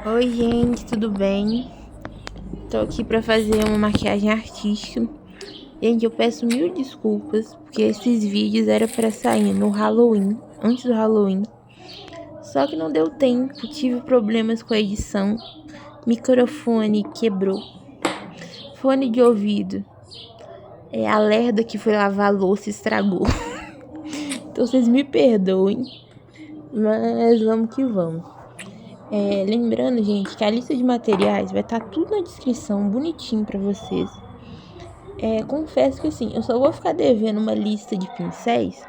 Oi, gente, tudo bem? Tô aqui pra fazer uma maquiagem artística. Gente, eu peço mil desculpas, porque esses vídeos eram pra sair no Halloween, antes do Halloween. Só que não deu tempo, tive problemas com a edição. Microfone quebrou. Fone de ouvido. A lerda que foi lavar a louça estragou. Então vocês me perdoem, mas vamos que vamos. Lembrando, gente, que a lista de materiais vai estar tudo na descrição, bonitinho pra vocês. Confesso que assim, eu só vou ficar devendo uma lista de pincéis.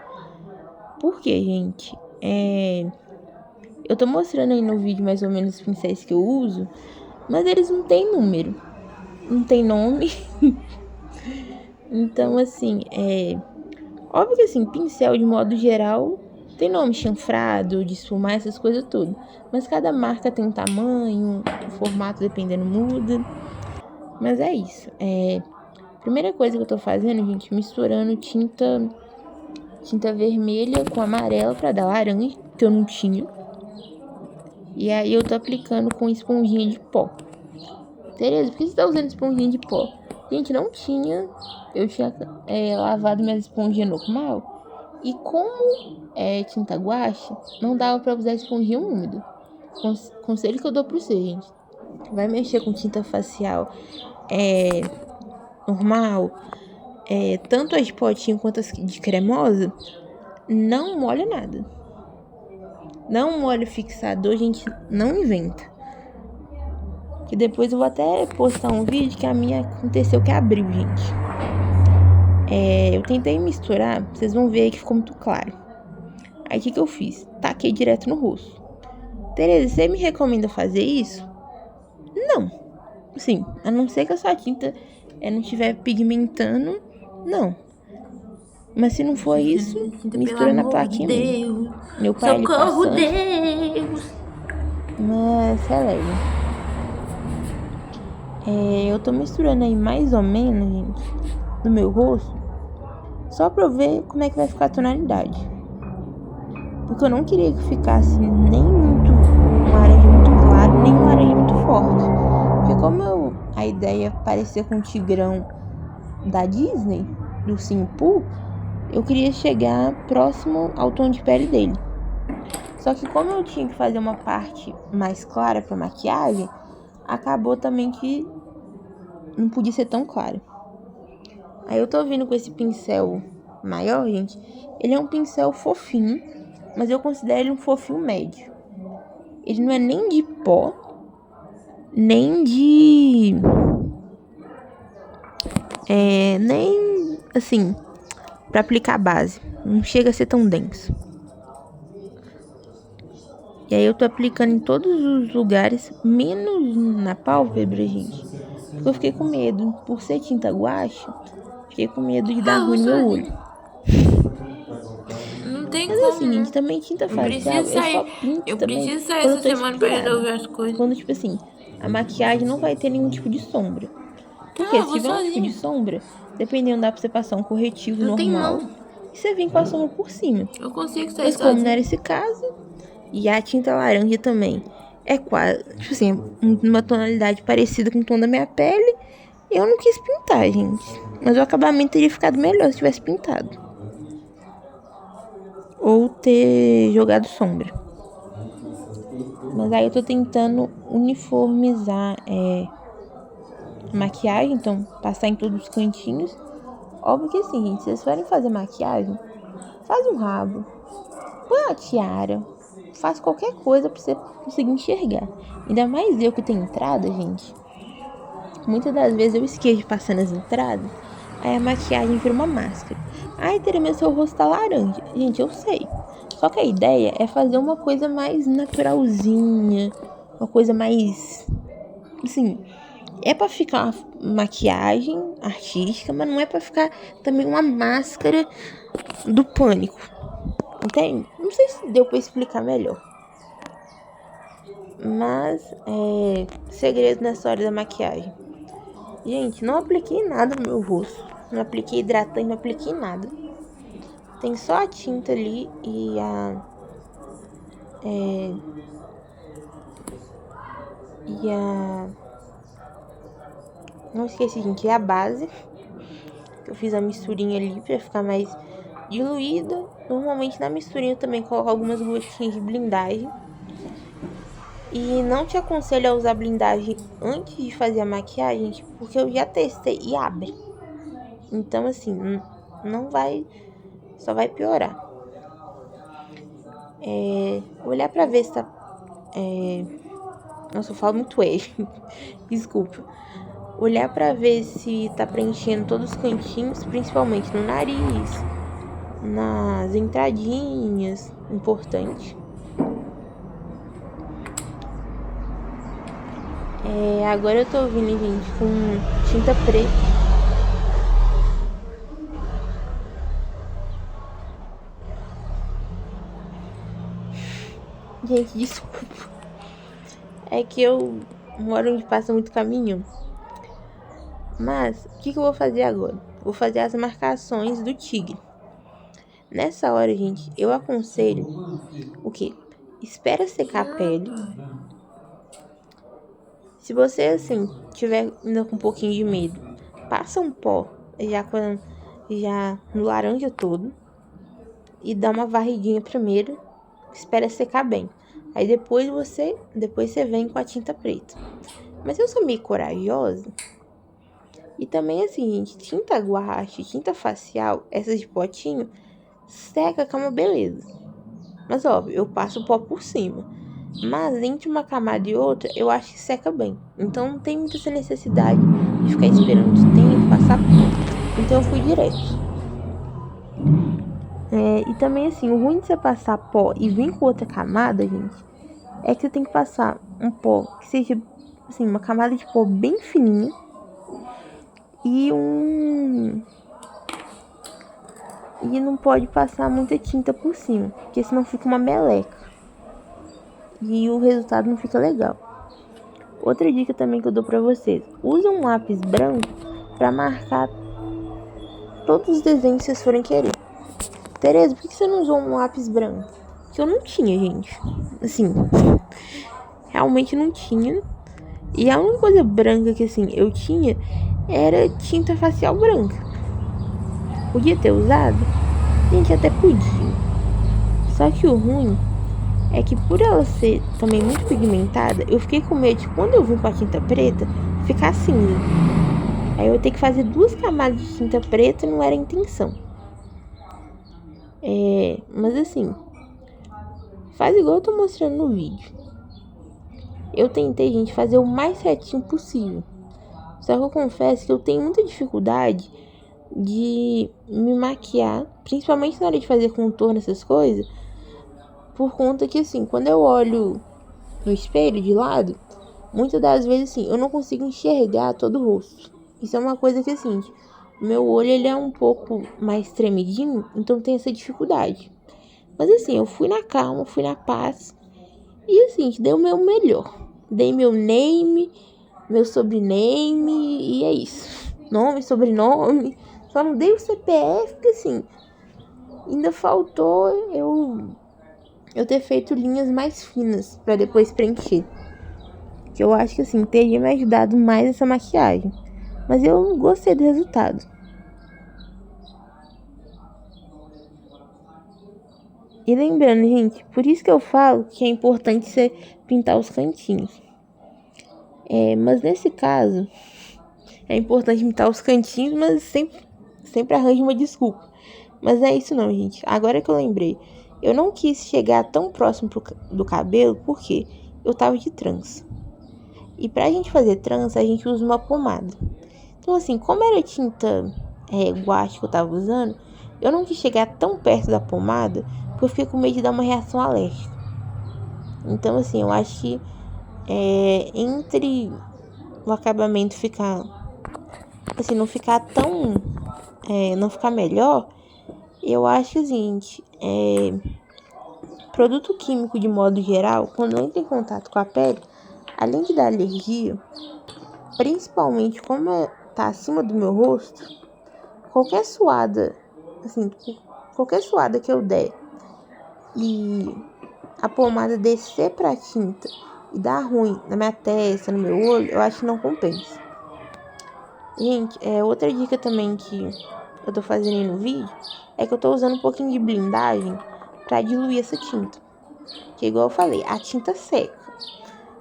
Porque, gente, eu tô mostrando aí no vídeo mais ou menos os pincéis que eu uso, mas eles não tem número, não tem nome. Então, assim, óbvio que assim, pincel de modo geral tem nome, chanfrado, de esfumar, essas coisas tudo. Mas cada marca tem um tamanho, o formato dependendo muda. Mas é isso. Primeira coisa que eu tô fazendo, gente, misturando tinta vermelha com amarela pra dar laranja, que eu não tinha. E aí eu tô aplicando com esponjinha de pó. Tereza, por que você tá usando esponjinha de pó? Gente, não tinha. Eu tinha lavado minha esponjinha normal. E como é tinta guache, não dava pra usar esponjinha úmida. Conselho que eu dou pra você, gente. Vai mexer com tinta facial normal, tanto as de potinho quanto as de cremosa, não molha nada. Não molha o fixador, gente, não inventa. Que depois eu vou até postar um vídeo que a minha aconteceu que abriu, gente. Eu tentei misturar, vocês vão ver aí que ficou muito claro. Aí o que eu fiz? Taquei direto no rosto. Tereza, você me recomenda fazer isso? Não. Sim, a não ser que a sua tinta não estiver pigmentando, não. Mas se não for isso, mistura na plaquinha mesmo. Meu pai, ele passando. Deus! Mas releva. Eu tô misturando aí mais ou menos, gente, no meu rosto, só pra eu ver como é que vai ficar a tonalidade. Porque eu não queria que ficasse nem muito um laranja muito claro, nem um laranja muito forte. Porque como a ideia é parecer com o Tigrão da Disney, do Simpu, eu queria chegar próximo ao tom de pele dele. Só que como eu tinha que fazer uma parte mais clara pra maquiagem, acabou também que não podia ser tão claro. Aí eu tô vindo com esse pincel maior, gente. Ele é um pincel fofinho, mas eu considero ele um fofinho médio. Ele não é nem de pó, nem de... nem, assim, pra aplicar a base. Não chega a ser tão denso. E aí eu tô aplicando em todos os lugares, menos na pálpebra, gente. Porque eu fiquei com medo, por ser tinta guache, fiquei com medo de dar ruim no meu olho. Não tem Mas como, assim, gente, também tinta facial, eu só pinto também preciso sair quando essa eu tô semana pra inspirada. resolver as coisas. Quando, tipo assim, a maquiagem não vai ter nenhum tipo de sombra. Porque Não, eu se vou tiver um tipo de sozinha. sombra, dependendo, dá pra você passar um corretivo Não tem normal não. e você vir com a sombra por cima. Eu consigo sair Mas como não sozinha. era esse caso, e a tinta laranja também é quase, tipo assim, uma tonalidade parecida com o tom da minha pele, eu não quis pintar, gente. Mas o acabamento teria ficado melhor se tivesse pintado. Ou ter jogado sombra. Mas aí eu tô tentando uniformizar a maquiagem, então passar em todos os cantinhos. Óbvio que assim, gente, se vocês forem fazer maquiagem, faz um rabo, põe uma tiara, faz qualquer coisa pra você conseguir enxergar. Ainda mais eu que tenho entrada, gente. Muitas das vezes eu esqueço de passar nas entradas, aí a maquiagem vira uma máscara. Ai, Tere, meu seu rosto tá laranja. Gente, eu sei. Só que a ideia é fazer uma coisa mais naturalzinha, uma coisa mais, assim, é pra ficar uma maquiagem artística, mas não é pra ficar também uma máscara do pânico. Entende? Não sei se deu pra explicar melhor. Mas segredo nessa hora da maquiagem. Gente, não apliquei nada no meu rosto. Não apliquei hidratante, não apliquei nada. Tem só a tinta ali e E não esqueci, gente, é a base. Eu fiz a misturinha ali pra ficar mais diluída. Normalmente na misturinha eu também coloco algumas gotinhas de blindagem. E não te aconselho a usar blindagem antes de fazer a maquiagem, porque eu já testei e abre. Então, assim, não vai, só vai piorar. Olhar pra ver se tá... Nossa, eu falo muito desculpa. Olhar pra ver se tá preenchendo todos os cantinhos, principalmente no nariz, nas entradinhas, importante. Agora eu tô vindo, gente, com tinta preta. Gente, desculpa. É que eu moro onde passa muito caminhão. Mas, o que eu vou fazer agora? Vou fazer as marcações do tigre. Nessa hora, gente, eu aconselho o quê? Espera secar a pele. Se você, assim, tiver ainda com um pouquinho de medo, passa um pó já no laranja todo e dá uma varridinha primeiro. Espera secar bem. Aí depois você vem com a tinta preta. Mas eu sou meio corajosa. E também, assim, gente, tinta guache, tinta facial, essas de potinho, seca com uma beleza. Mas, óbvio, eu passo o pó por cima. Mas entre uma camada e outra, eu acho que seca bem. Então, não tem muita essa necessidade de ficar esperando o tempo, passar pó. Então, eu fui direto. E também, assim, o ruim de você passar pó e vir com outra camada, gente, é que você tem que passar um pó que seja, assim, uma camada de pó bem fininha e não pode passar muita tinta por cima, porque senão fica uma meleca e o resultado não fica legal. Outra dica também que eu dou pra vocês: usa um lápis branco pra marcar todos os desenhos que vocês forem querer. Tereza, por que você não usou um lápis branco? Que eu não tinha, gente. Assim, realmente não tinha. E a única coisa branca que, assim, eu tinha era tinta facial branca. Podia ter usado? Gente, até podia. Só que o ruim é que, por ela ser também muito pigmentada, eu fiquei com medo de, quando eu vim com a tinta preta, ficar cinza. Aí eu ia ter que fazer 2 camadas de tinta preta e não era a intenção. Mas assim, faz igual eu tô mostrando no vídeo. Eu tentei, gente, fazer o mais certinho possível. Só que eu confesso que eu tenho muita dificuldade de me maquiar, principalmente na hora de fazer contorno, essas coisas, por conta que, assim, quando eu olho no espelho de lado, muitas das vezes, assim, eu não consigo enxergar todo o rosto. Isso é uma coisa que, assim, o meu olho, ele é um pouco mais tremidinho, então tem essa dificuldade. Mas, assim, eu fui na calma, fui na paz e, assim, dei o meu melhor. Dei meu name, meu sobrename e é isso. Nome, sobrenome. Só não dei o CPF, porque, assim, ainda faltou eu ter feito linhas mais finas pra depois preencher. Que eu acho que, assim, teria me ajudado mais essa maquiagem. Mas eu gostei do resultado. E lembrando, gente, por isso que eu falo que é importante você pintar os cantinhos. Mas nesse caso, é importante pintar os cantinhos, mas sempre arranjo uma desculpa. Mas é isso não, gente. Agora que eu lembrei, eu não quis chegar tão próximo do cabelo porque eu tava de trança. E pra gente fazer trança, a gente usa uma pomada. Então, assim, como era tinta guache que eu tava usando, eu não quis chegar tão perto da pomada, porque eu fiquei com medo de dar uma reação alérgica. Então, assim, eu acho que entre o acabamento ficar, assim, não ficar tão, não ficar melhor, eu acho que, gente, produto químico de modo geral, quando entra em contato com a pele, além de dar alergia, principalmente como tá acima do meu rosto, qualquer suada, assim, qualquer suada que eu der e a pomada descer pra tinta e dar ruim na minha testa, no meu olho, eu acho que não compensa. Gente, outra dica também que eu tô fazendo aí no vídeo é que eu tô usando um pouquinho de blindagem pra diluir essa tinta. Que igual eu falei, a tinta seca.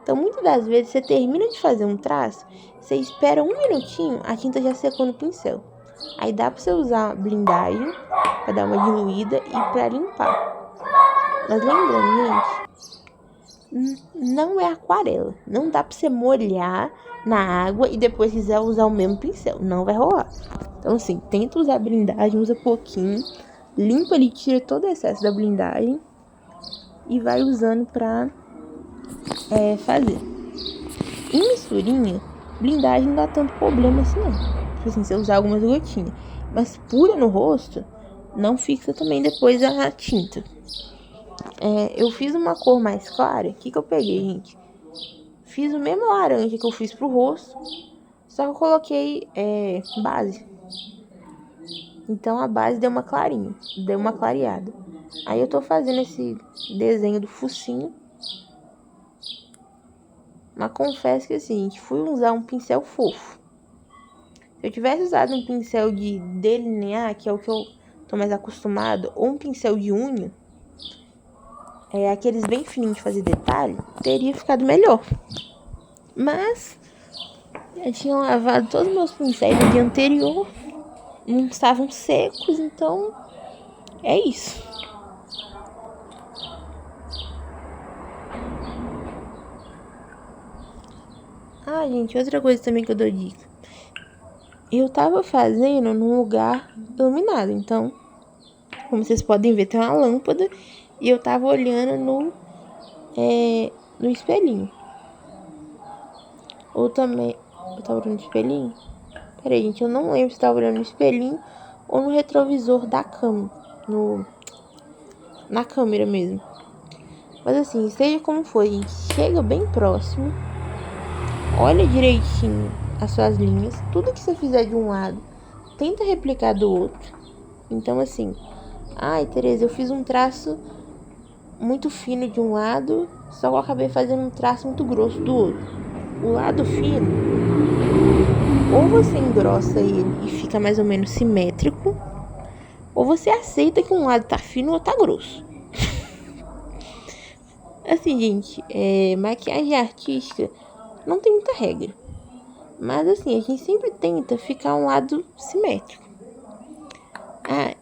Então, muitas das vezes, você termina de fazer um traço, você espera um minutinho, a tinta já secou no pincel. Aí dá pra você usar blindagem pra dar uma diluída e pra limpar. Mas lembrando, gente, não é aquarela. Não dá pra você molhar na água e depois quiser usar o mesmo pincel. Não vai rolar. Então, assim, tenta usar blindagem, usa pouquinho, limpa ali, tira todo o excesso da blindagem e vai usando pra fazer. Em misturinha, blindagem não dá tanto problema assim, não. Tipo assim, você usar algumas gotinhas. Mas pura no rosto, não fixa também depois a tinta. Eu fiz uma cor mais clara. O que eu peguei, gente? Fiz o mesmo laranja que eu fiz pro rosto, só que eu coloquei base. Então a base deu uma clarinha, deu uma clareada. Aí eu tô fazendo esse desenho do focinho. Mas confesso que assim, fui usar um pincel fofo. Se eu tivesse usado um pincel de delinear, que é o que eu tô mais acostumado, ou um pincel de unha, aqueles bem fininhos de fazer detalhe, teria ficado melhor. Mas eu tinha lavado todos os meus pincéis no dia anterior, não estavam secos, então é isso. Gente, outra coisa também que eu dou dica. Eu tava fazendo num lugar iluminado, então, como vocês podem ver, tem uma lâmpada e eu tava olhando no espelhinho. Ou também, eu tava olhando no espelhinho? Peraí, gente, eu não lembro se tava olhando no espelhinho ou no retrovisor da câmera, na câmera mesmo. Mas assim, seja como for, gente, chega bem próximo, olha direitinho as suas linhas, tudo que você fizer de um lado, tenta replicar do outro. Então assim, Tereza, eu fiz um traço muito fino de um lado, só que eu acabei fazendo um traço muito grosso do outro. O lado fino, ou você engrossa ele e fica mais ou menos simétrico, ou você aceita que um lado tá fino ou tá grosso. Assim, gente, maquiagem artística não tem muita regra. Mas assim, a gente sempre tenta ficar um lado simétrico.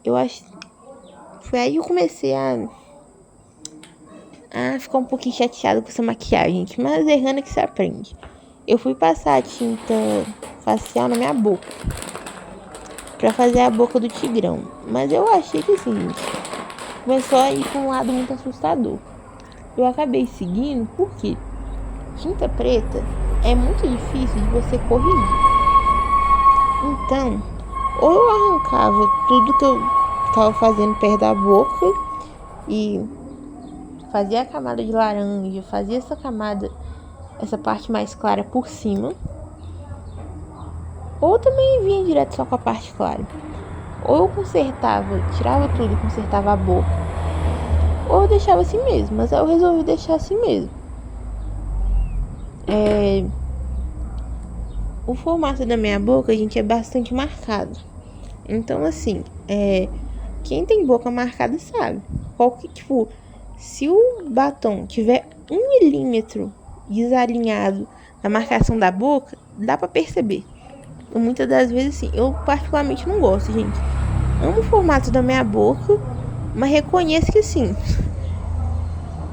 Eu acho... Foi aí que eu comecei a ficar um pouquinho chateada com essa maquiagem, gente. Mas errando é que se aprende. Eu fui passar a tinta facial na minha boca pra fazer a boca do tigrão. Mas eu achei que assim, gente, começou a ir pra um lado muito assustador. Eu acabei seguindo porque tinta preta é muito difícil de você corrigir. Então, ou eu arrancava tudo que eu tava fazendo perto da boca e fazia a camada de laranja, fazia essa parte mais clara por cima, ou também vinha direto só com a parte clara. Ou eu consertava, tirava tudo e consertava a boca, ou eu deixava assim mesmo. Mas eu resolvi deixar assim mesmo. O formato da minha boca, gente, é bastante marcado. Então, assim, quem tem boca marcada sabe. Se o batom tiver 1 milímetro desalinhado na marcação da boca, dá pra perceber. E muitas das vezes, assim, eu particularmente não gosto, gente. Amo o formato da minha boca, mas reconheço que, assim,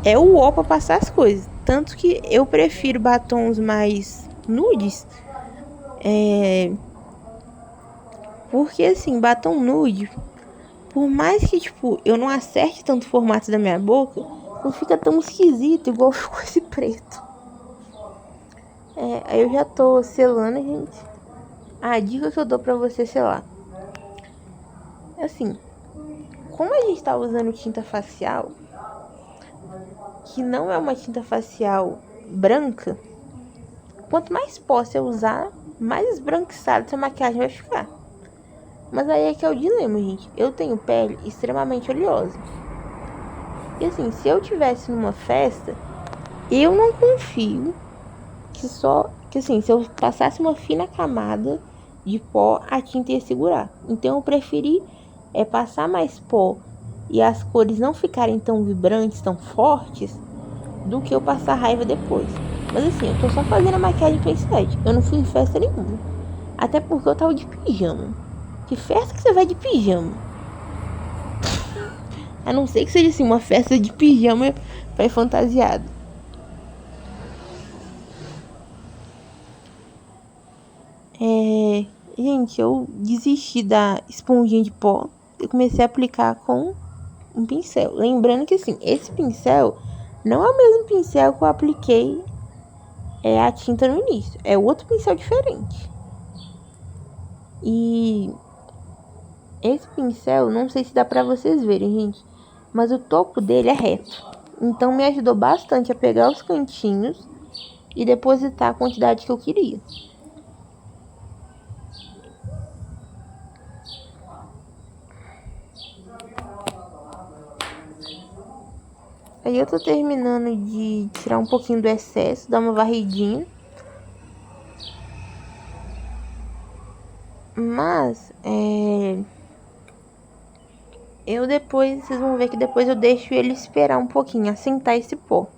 é o ó pra passar as coisas. Tanto que eu prefiro batons mais nudes. Porque, assim, batom nude, por mais que, eu não acerte tanto o formato da minha boca, não fica tão esquisito igual ficou esse preto. Aí eu já tô selando, gente. A dica que eu dou pra você selar. Assim, como a gente tá usando tinta facial, que não é uma tinta facial branca, quanto mais pó você usar, mais esbranquiçada essa maquiagem vai ficar. Mas aí é que é o dilema, gente. Eu tenho pele extremamente oleosa. E assim, se eu tivesse numa festa, eu não confio que assim, se eu passasse uma fina camada de pó, a tinta ia segurar. Então eu preferi passar mais pó e as cores não ficarem tão vibrantes, tão fortes, do que eu passar raiva depois. Mas assim, eu tô só fazendo a maquiagem pra site. Eu não fui em festa nenhuma. Até porque eu tava de pijama. Que festa que você vai de pijama? A não ser que seja assim, uma festa de pijama pra ir fantasiado. Gente, eu desisti da esponjinha de pó. Eu comecei a aplicar com um pincel. Lembrando que assim, esse pincel não é o mesmo pincel que eu apliquei a tinta no início. É outro pincel diferente. E esse pincel, não sei se dá pra vocês verem, gente, mas o topo dele é reto. Então me ajudou bastante a pegar os cantinhos e depositar a quantidade que eu queria. Aí eu tô terminando de tirar um pouquinho do excesso, dar uma varridinha. Mas, vocês vão ver que depois eu deixo ele esperar um pouquinho, assentar esse pó.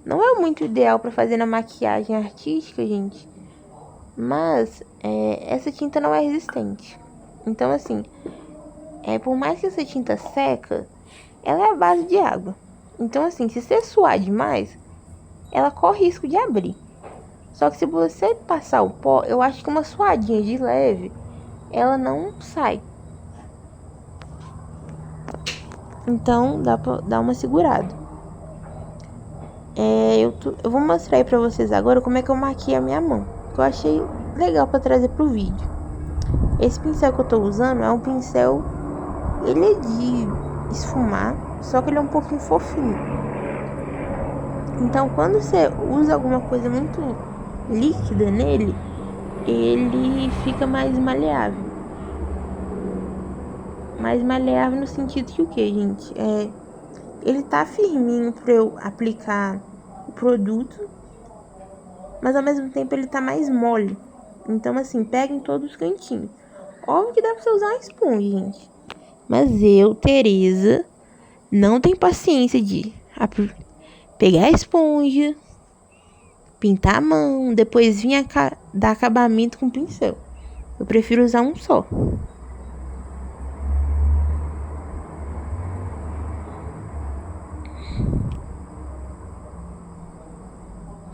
Não é muito ideal pra fazer na maquiagem artística, gente. Mas, essa tinta não é resistente. Então, assim, por mais que essa tinta seca, ela é a base de água. Então, assim, se você suar demais, ela corre risco de abrir. Só que se você passar o pó, eu acho que uma suadinha de leve, ela não sai. Então, dá pra dar uma segurada. Eu vou mostrar aí pra vocês agora como é que eu maquio a minha mão. Que eu achei legal pra trazer pro vídeo. Esse pincel que eu tô usando é um pincel... Ele é de esfumar, só que ele é um pouquinho fofinho. Então, quando você usa alguma coisa muito líquida nele, ele fica mais maleável. Mais maleável no sentido que o que, gente? Ele tá firminho pra eu aplicar o produto, mas ao mesmo tempo ele tá mais mole. Então, assim, pega em todos os cantinhos. Óbvio que dá pra você usar uma esponja, gente. Mas eu, Tereza, não tenho paciência de pegar a esponja, pintar a mão, depois vir dar acabamento com o pincel. Eu prefiro usar um só.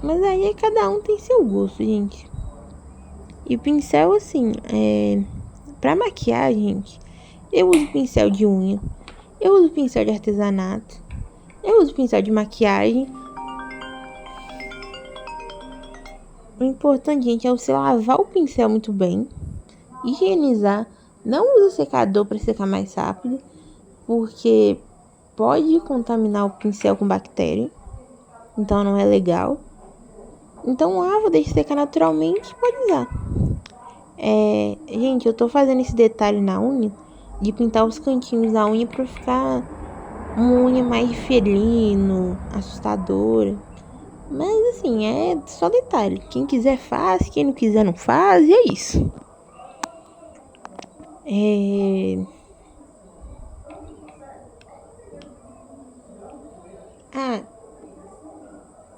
Mas aí cada um tem seu gosto, gente. E o pincel, assim, pra maquiagem, gente, eu uso pincel de unha, eu uso pincel de artesanato, eu uso pincel de maquiagem. O importante, gente, é você lavar o pincel muito bem, higienizar, não usa secador para secar mais rápido, porque pode contaminar o pincel com bactéria, então não é legal. Então lava, deixa secar naturalmente e pode usar. Gente, eu tô fazendo esse detalhe na unha, de pintar os cantinhos da unha pra ficar uma unha mais felino, assustadora. Mas assim, é só detalhe. Quem quiser faz, quem não quiser não faz, e é isso.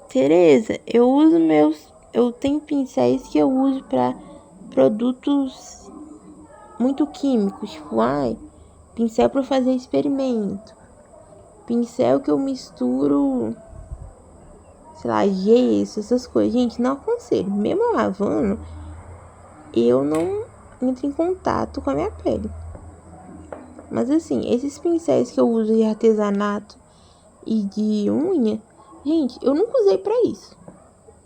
Tereza, eu tenho pincéis que eu uso pra produtos muito químicos, tipo, pincel pra fazer experimento, pincel que eu misturo, sei lá, gesso, essas coisas. Gente, não aconselho. Mesmo lavando, eu não entro em contato com a minha pele. Mas assim, esses pincéis que eu uso de artesanato e de unha, gente, eu nunca usei pra isso.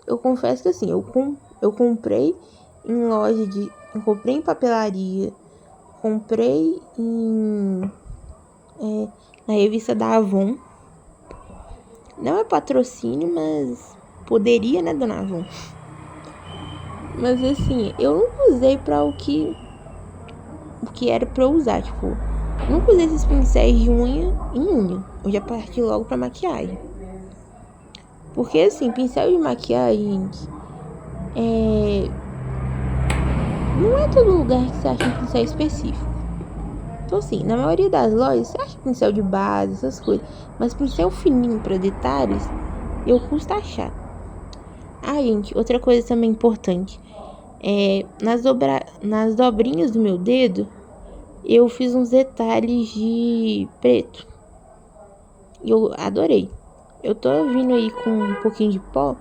Eu confesso que assim, eu comprei em loja de... Eu comprei em papelaria, comprei na revista da Avon. Não é patrocínio, mas poderia, né, dona Avon? Mas assim, eu nunca usei pra o que era pra eu usar. Tipo, Nunca usei esses pincéis de unha em unha. Eu já parti logo pra maquiagem. Porque assim, pincel de maquiagem, gente, não é todo lugar que você acha um pincel específico. Então assim, na maioria das lojas você acha pincel de base, essas coisas. Mas pincel fininho pra detalhes, eu custo achar. Gente, outra coisa também importante. Nas dobrinhas do meu dedo, eu fiz uns detalhes de preto. Eu adorei. Eu tô vindo aí com um pouquinho de pó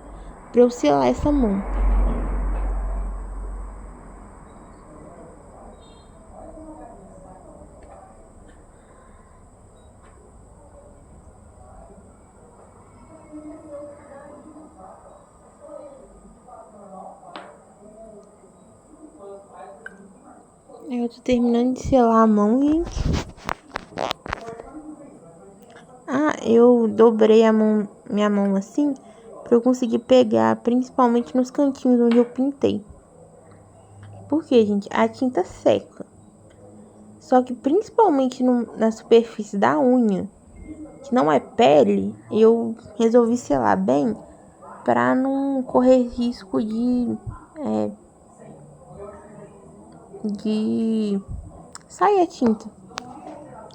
pra eu selar essa mão. Eu tô terminando de selar a mão, gente. Eu dobrei minha mão assim pra eu conseguir pegar, principalmente nos cantinhos onde eu pintei. Porque, gente, a tinta seca. Só que principalmente na superfície da unha, que não é pele, eu resolvi selar bem pra não correr risco de sair a tinta.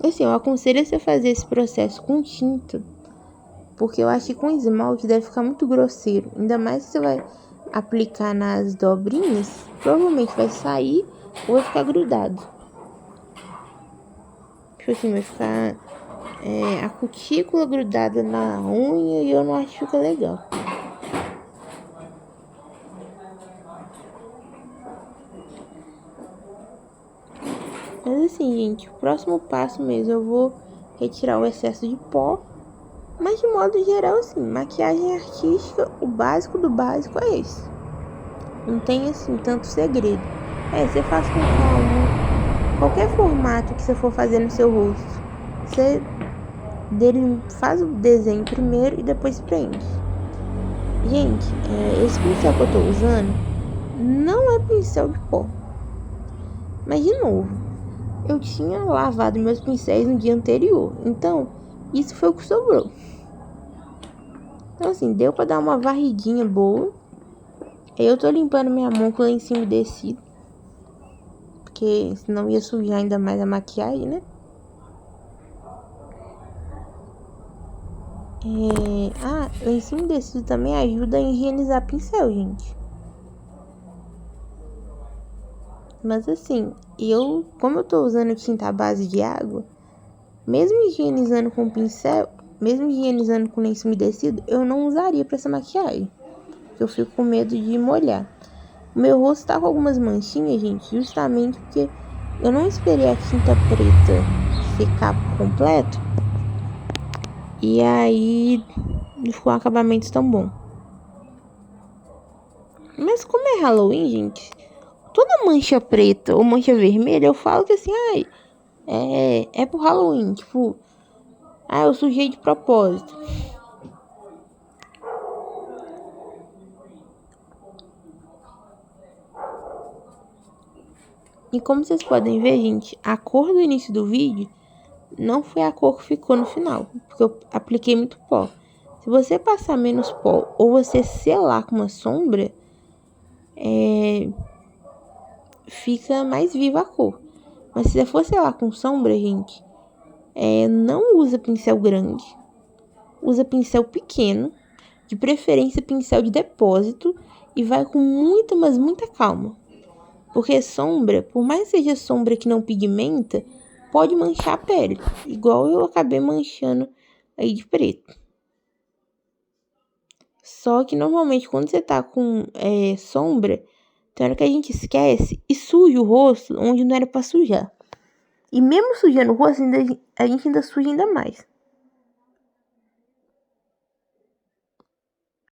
Assim, eu aconselho você fazer esse processo com tinta, porque eu acho que com esmalte deve ficar muito grosseiro. Ainda mais se você vai aplicar nas dobrinhas, provavelmente vai sair ou vai ficar grudado. Tipo assim, vai ficar a cutícula grudada na unha e eu não acho que fica legal. Mas assim, gente, o próximo passo mesmo eu vou retirar o excesso de pó. Mas de modo geral, assim, maquiagem artística, o básico do básico é esse. Não tem assim tanto segredo. Você faz com calma. Qualquer formato que você for fazer no seu rosto, você faz o desenho primeiro e depois preenche. Gente, esse pincel que eu tô usando não é pincel de pó. Mas de novo, eu tinha lavado meus pincéis no dia anterior. Então, isso foi o que sobrou. Então assim, deu pra dar uma varridinha boa. Aí eu tô limpando minha mão com lencinho umedecido, porque senão ia sujar ainda mais a maquiagem, né? Lencinho umedecido também ajuda a higienizar pincel, gente. Mas assim, como eu tô usando tinta à base de água, mesmo higienizando com pincel, mesmo higienizando com lenço umedecido, eu não usaria pra essa maquiagem. Eu fico com medo de molhar. O meu rosto tá com algumas manchinhas, gente, justamente porque eu não esperei a tinta preta secar por completo. E aí não ficou um acabamento tão bom. Mas como é Halloween, gente, toda mancha preta ou mancha vermelha, eu falo que assim, é pro Halloween. Tipo, eu sujei de propósito. E como vocês podem ver, gente, a cor do início do vídeo não foi a cor que ficou no final, porque eu apliquei muito pó. Se você passar menos pó ou você selar com uma sombra, fica mais viva a cor. Mas se você for selar com sombra, gente, não usa pincel grande, usa pincel pequeno, de preferência pincel de depósito, e vai com muita, mas muita calma. Porque sombra, por mais que seja sombra que não pigmenta, pode manchar a pele, igual eu acabei manchando aí de preto. Só que normalmente quando você tá com sombra, tem hora que a gente esquece e suja o rosto onde não era pra sujar. E mesmo sujando o rosto, a gente ainda suja ainda mais.